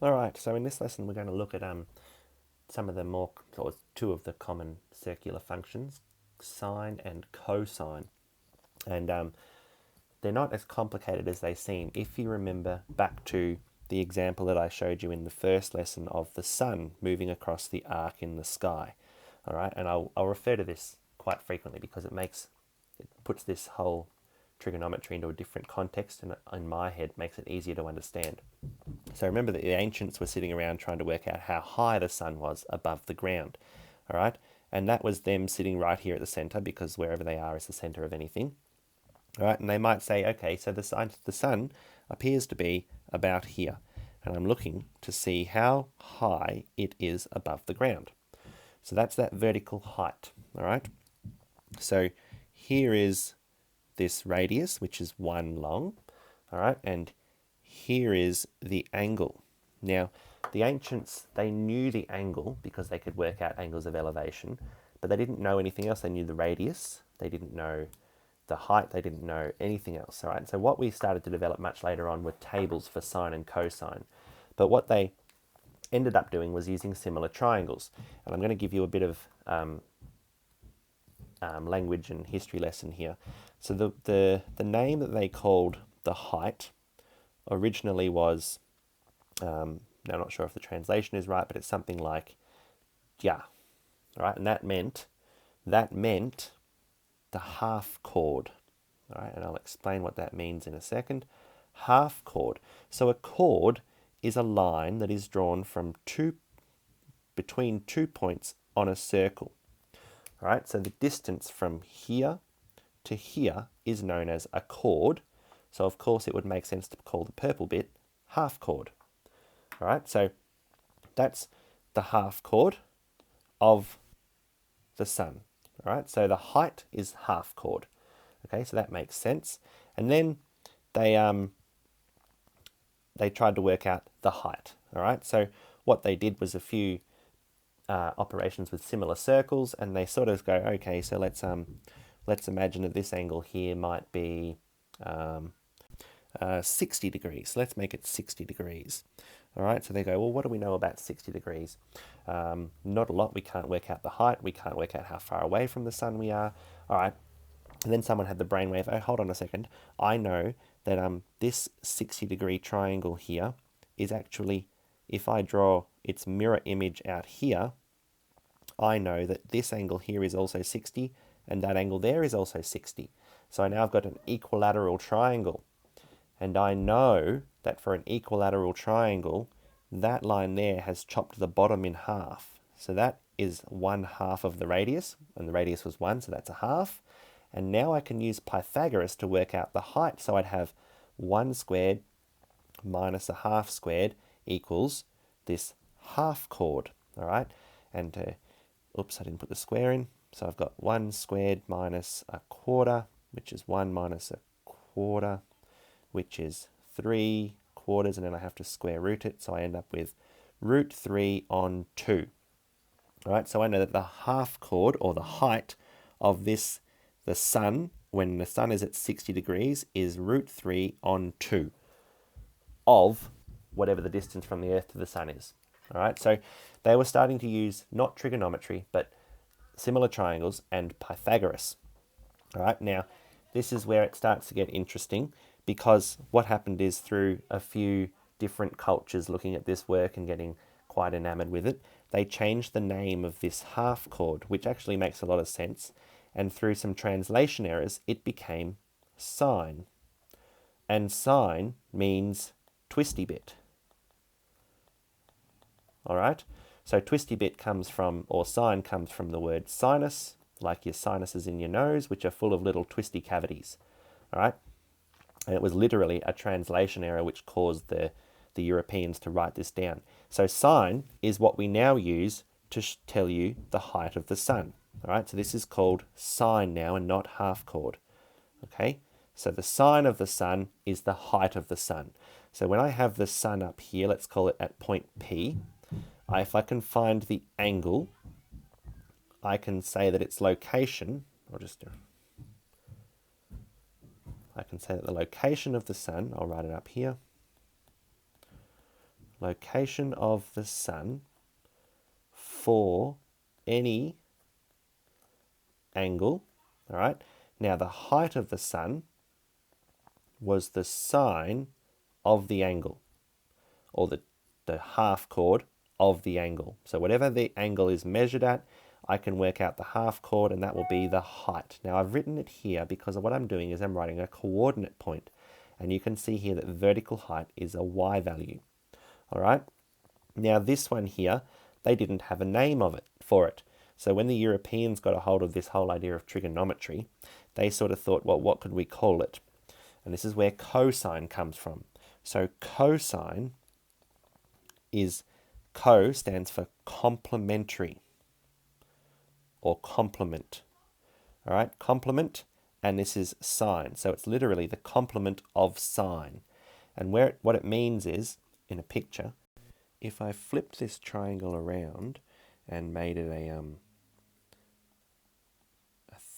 All right, so in this lesson we're going to look at some of the more, or two of the common circular functions, sine and cosine. And they're not as complicated as they seem. If you remember back to the example that I showed you in the first lesson of the sun moving across the arc in the sky. All right, and I'll refer to this quite frequently because it puts this whole trigonometry into a different context, and in my head makes it easier to understand. So remember that the ancients were sitting around trying to work out how high the sun was above the ground. All right, and that was them sitting right here at the center, because wherever they are is the center of anything. All right, and they might say, okay, so the sun appears to be about here, and I'm looking to see how high it is above the ground. So that's that vertical height. All right, so here is this radius, which is 1 long. All right, and here is the angle. Now, the ancients, they knew the angle because they could work out angles of elevation, but they didn't know anything else. They knew the radius, they didn't know the height, they didn't know anything else. All right, so what we started to develop much later on were tables for sine and cosine. But what they ended up doing was using similar triangles. And I'm going to give you a bit of language and history lesson here. So the name that they called the height originally was, now I'm not sure if the translation is right, but it's something like ja, right? And that meant the half chord. All right, and I'll explain what that means in a second. Half chord. So a chord is a line that is drawn from between 2 points on a circle. All right, so the distance from here to here is known as a chord. So of course it would make sense to call the purple bit half chord. All right, so that's the half chord of the sun. All right, so the height is half chord. Okay, so that makes sense. And then they tried to work out the height. All right, so what they did was a few operations with similar circles, and they sort of go, okay, so let's imagine that this angle here might be 60 degrees. Let's make it 60 degrees. All right, so they go, well, what do we know about 60 degrees? Not a lot. We can't work out the height. We can't work out how far away from the sun we are. All right, and then someone had the brainwave, oh, hold on a second. I know that this 60-degree triangle here is actually, if I draw its mirror image out here, I know that this angle here is also 60, and that angle there is also 60. So now I've got an equilateral triangle. And I know that for an equilateral triangle, that line there has chopped the bottom in half. So that is 1/2 of the radius, and the radius was 1, so that's a half. And now I can use Pythagoras to work out the height. So I'd have 1 squared minus a half squared equals this half chord. All right, and oops, I didn't put the square in. So I've got 1 squared minus a quarter, which is 1 minus a quarter, which is 3/4, and then I have to square root it. So I end up with root 3 on 2. All right, so I know that the half chord, or the height of this, the sun, when the sun is at 60 degrees, is root 3 on 2 of whatever the distance from the Earth to the sun is. All right, so they were starting to use not trigonometry, but similar triangles and Pythagoras. All right, now this is where it starts to get interesting, because what happened is, through a few different cultures looking at this work and getting quite enamored with it, they changed the name of this half chord, which actually makes a lot of sense. And through some translation errors, it became sine. And sine means twisty bit. All right, so twisty bit comes from, or sine comes from the word sinus, like your sinuses in your nose, which are full of little twisty cavities. All right, and it was literally a translation error which caused the Europeans to write this down. So sine is what we now use to tell you the height of the sun. All right, so this is called sine now, and not half chord. Okay, so the sine of the sun is the height of the sun. So when I have the sun up here, let's call it at point P, if I can find the angle, I can say that its location, I can say that the location of the sun, I'll write it up here, location of the sun for any angle, all right? Now, the height of the sun was the sine of the angle, or the half chord of the angle. So whatever the angle is measured at, I can work out the half chord, and that will be the height. Now, I've written it here because what I'm doing is I'm writing a coordinate point, and you can see here that vertical height is a y value. All right. Now, this one here, they didn't have a name for it. So when the Europeans got a hold of this whole idea of trigonometry, they sort of thought, well, what could we call it? And this is where cosine comes from. So cosine is, co stands for complementary or complement. All right, complement, and this is sine. So it's literally the complement of sine. And what it means is, in a picture, if I flipped this triangle around and made it a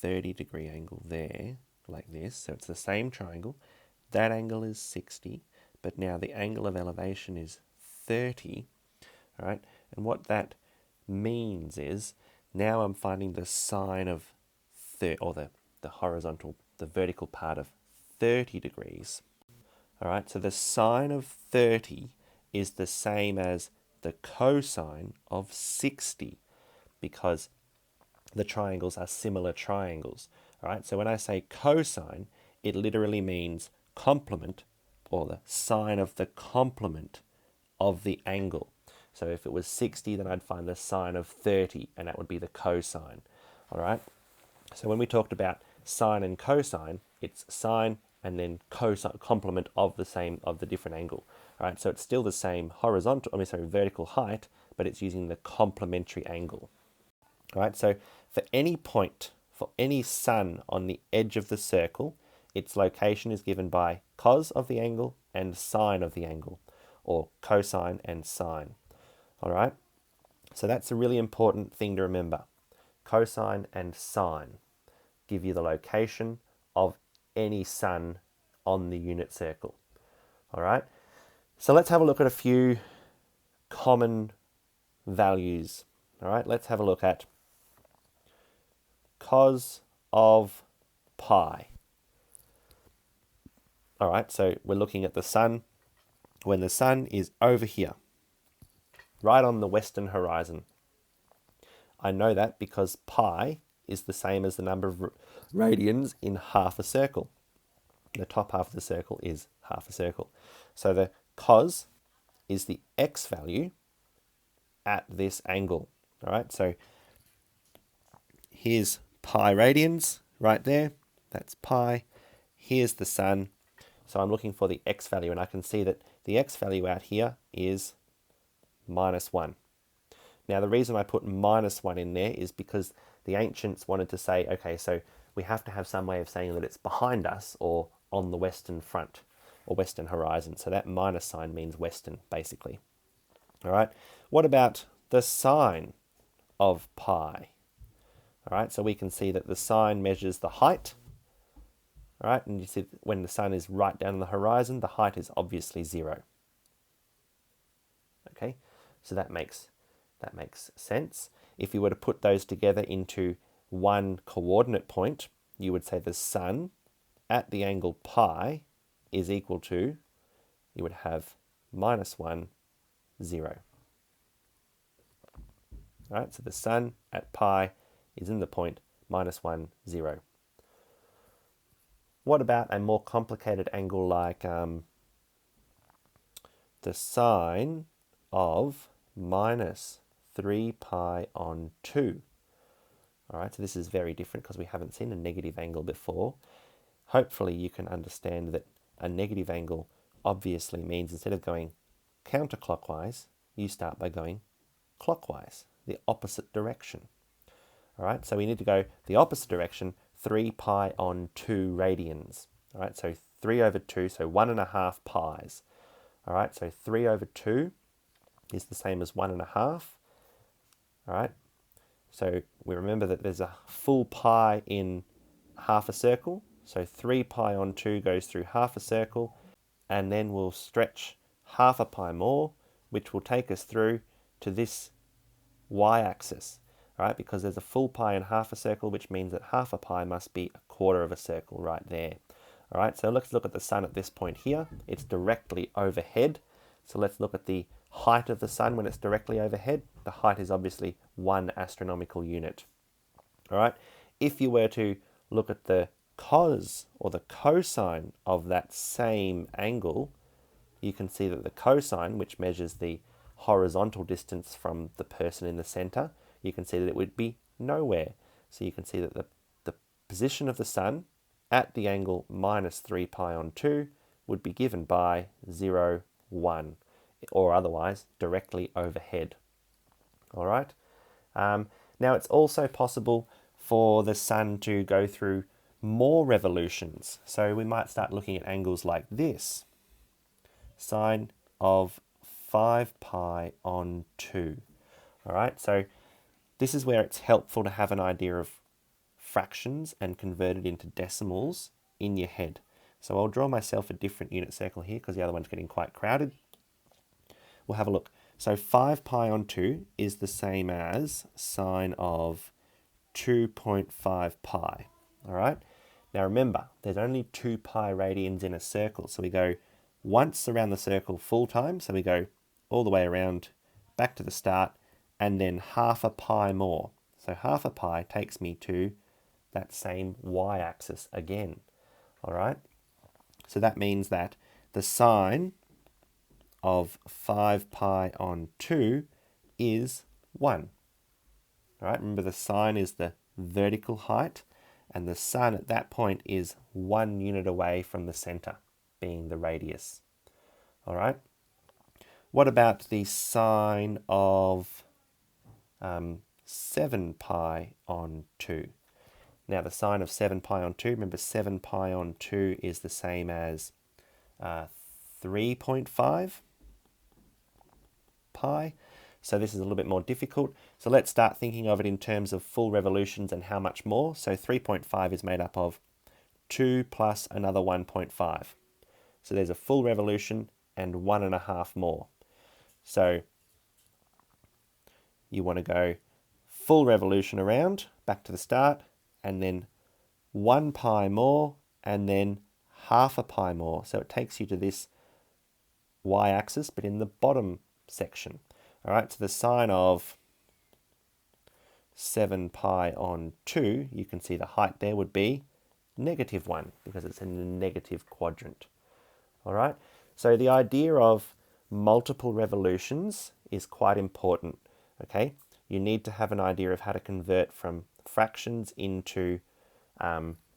30-degree angle there, like this, so it's the same triangle, that angle is 60, but now the angle of elevation is 30, all right? And what that means is, now I'm finding the sine of, or the horizontal, the vertical part of 30 degrees, all right? So the sine of 30 is the same as the cosine of 60, because the triangles are similar triangles. All right, so when I say cosine, it literally means complement, or the sine of the complement of the angle. So if it was 60, then I'd find the sine of 30, and that would be the cosine. All right, so when we talked about sine and cosine, it's sine and then cosine, complement of the different angle. All right, so it's still the same vertical height, but it's using the complementary angle. All right, so for any point, for any sun on the edge of the circle, its location is given by cos of the angle and sine of the angle, or cosine and sine. All right, so that's a really important thing to remember. Cosine and sine give you the location of any sun on the unit circle. All right, so let's have a look at a few common values. All right, let's have a look at cos of pi. All right, so we're looking at the sun. When the sun is over here, right on the western horizon, I know that because pi is the same as the number of radians in half a circle. The top half of the circle is half a circle. So the cos is the x value at this angle. All right, so here's pi radians right there. That's pi. Here's the sun. So I'm looking for the x value, and I can see that the x value out here is -1. Now, the reason I put -1 in there is because the ancients wanted to say, okay, so we have to have some way of saying that it's behind us or on the western front or western horizon. So that minus sign means western, basically. All right. What about the sine of pi? All right, so we can see that the sine measures the height. All right, and you see when the sun is right down on the horizon, the height is obviously 0. Okay, so that makes sense. If you were to put those together into one coordinate point, you would say the sun at the angle pi is equal to, you would have -1, 0. All right, so the sun at pi is in the point -1, 0. What about a more complicated angle like the sine of -3 pi on 2? All right, so this is very different because we haven't seen a negative angle before. Hopefully you can understand that a negative angle obviously means instead of going counterclockwise, you start by going clockwise, the opposite direction. All right, so we need to go the opposite direction, 3 pi on 2 radians. All right, so 3 over 2, so 1.5 pi's. All right, so 3 over 2 is the same as 1.5. All right, so we remember that there's a full pi in half a circle. So 3 pi on 2 goes through half a circle, and then we'll stretch half a pi more. which will take us through to this y-axis, right? Because there's a full pi and half a circle, which means that half a pi must be a quarter of a circle right there. All right, so let's look at the sun at this point here. It's directly overhead. So let's look at the height of the sun when it's directly overhead. The height is obviously 1 astronomical unit. All right, if you were to look at the cos or the cosine of that same angle, you can see that the cosine, which measures the horizontal distance from the person in the center, you can see that it would be nowhere. So you can see that the position of the sun at the angle minus 3 pi on 2 would be given by 0, 1, or otherwise directly overhead. All right. Now it's also possible for the sun to go through more revolutions. So we might start looking at angles like this. Sine of 5 pi on 2. All right, so this is where it's helpful to have an idea of fractions and convert it into decimals in your head. So I'll draw myself a different unit circle here because the other one's getting quite crowded. We'll have a look. So 5 pi on 2 is the same as sine of 2.5 pi. All right. Now remember, there's only 2 pi radians in a circle. So we go once around the circle full time. So we go all the way around, back to the start, and then half a pi more. So half a pi takes me to that same y-axis again. All right. So that means that the sine of 5 pi on 2 is 1. All right, remember the sine is the vertical height, and the sun at that point is 1 unit away from the center, being the radius. All right. What about the sine of 7 pi on 2? Now the sine of 7 pi on 2, remember 7 pi on 2 is the same as 3.5 pi. So this is a little bit more difficult. So let's start thinking of it in terms of full revolutions and how much more. So 3.5 is made up of 2 plus another 1.5. So there's a full revolution and 1.5 more. So you want to go full revolution around, back to the start, and then 1 pi more, and then half a pi more. So it takes you to this y-axis, but in the bottom section. All right, so the sine of 7 pi on 2, you can see the height there would be -1 because it's in the negative quadrant. All right, so the idea of multiple revolutions is quite important. Okay, you need to have an idea of how to convert from fractions into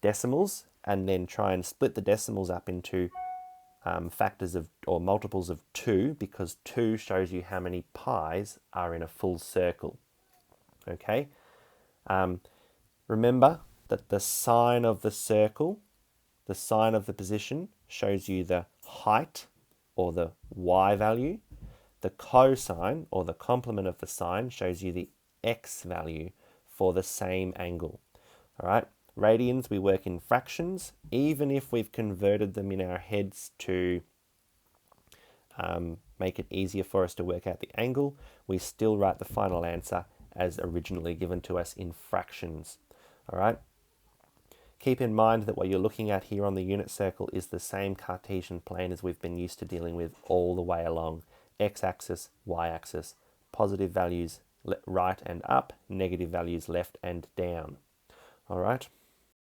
decimals, and then try and split the decimals up into factors of or multiples of 2, because 2 shows you how many pi's are in a full circle. Okay, remember that the sine of the circle, the sine of the position, shows you the height or the y value. The cosine or the complement of the sine shows you the x value for the same angle. All right, radians, we work in fractions. Even if we've converted them in our heads to make it easier for us to work out the angle, we still write the final answer as originally given to us in fractions. All right. Keep in mind that what you're looking at here on the unit circle is the same Cartesian plane as we've been used to dealing with all the way along. X-axis, y-axis, positive values right and up, negative values left and down. All right.